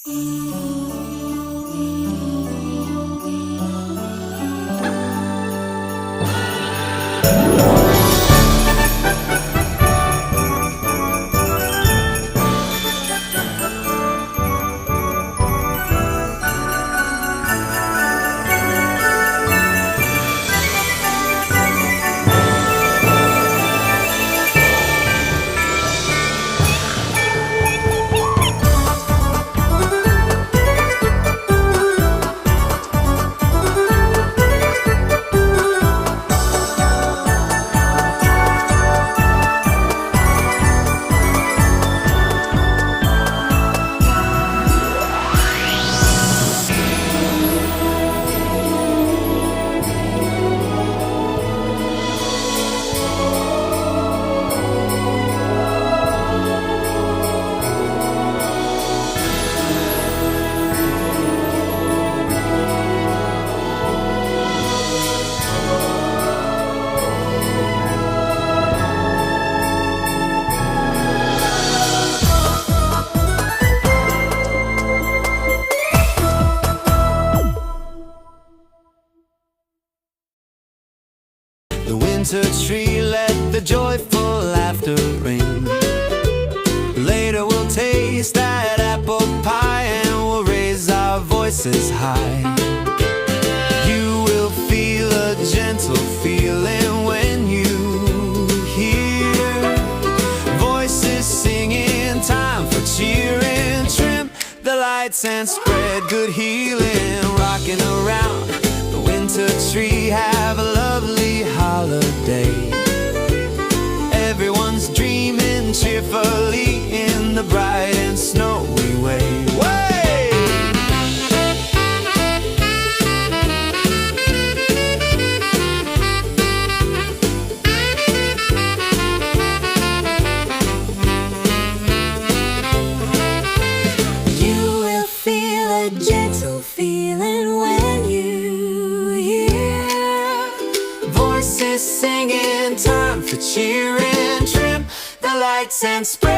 The winter tree, let the joyful laughter ring. Later we'll taste that apple pie and we'll raise our voices high. You will feel a gentle feeling when you hear voices singing, time for cheering. Trim the lights and spread good healing. Rocking around the winter tree, have a lovely holiday. Everyone's dreaming cheerfully in the bright and snowy way. You will feel a gentle feeling when you hear voices singing, time for cheering. Trim the lights and spread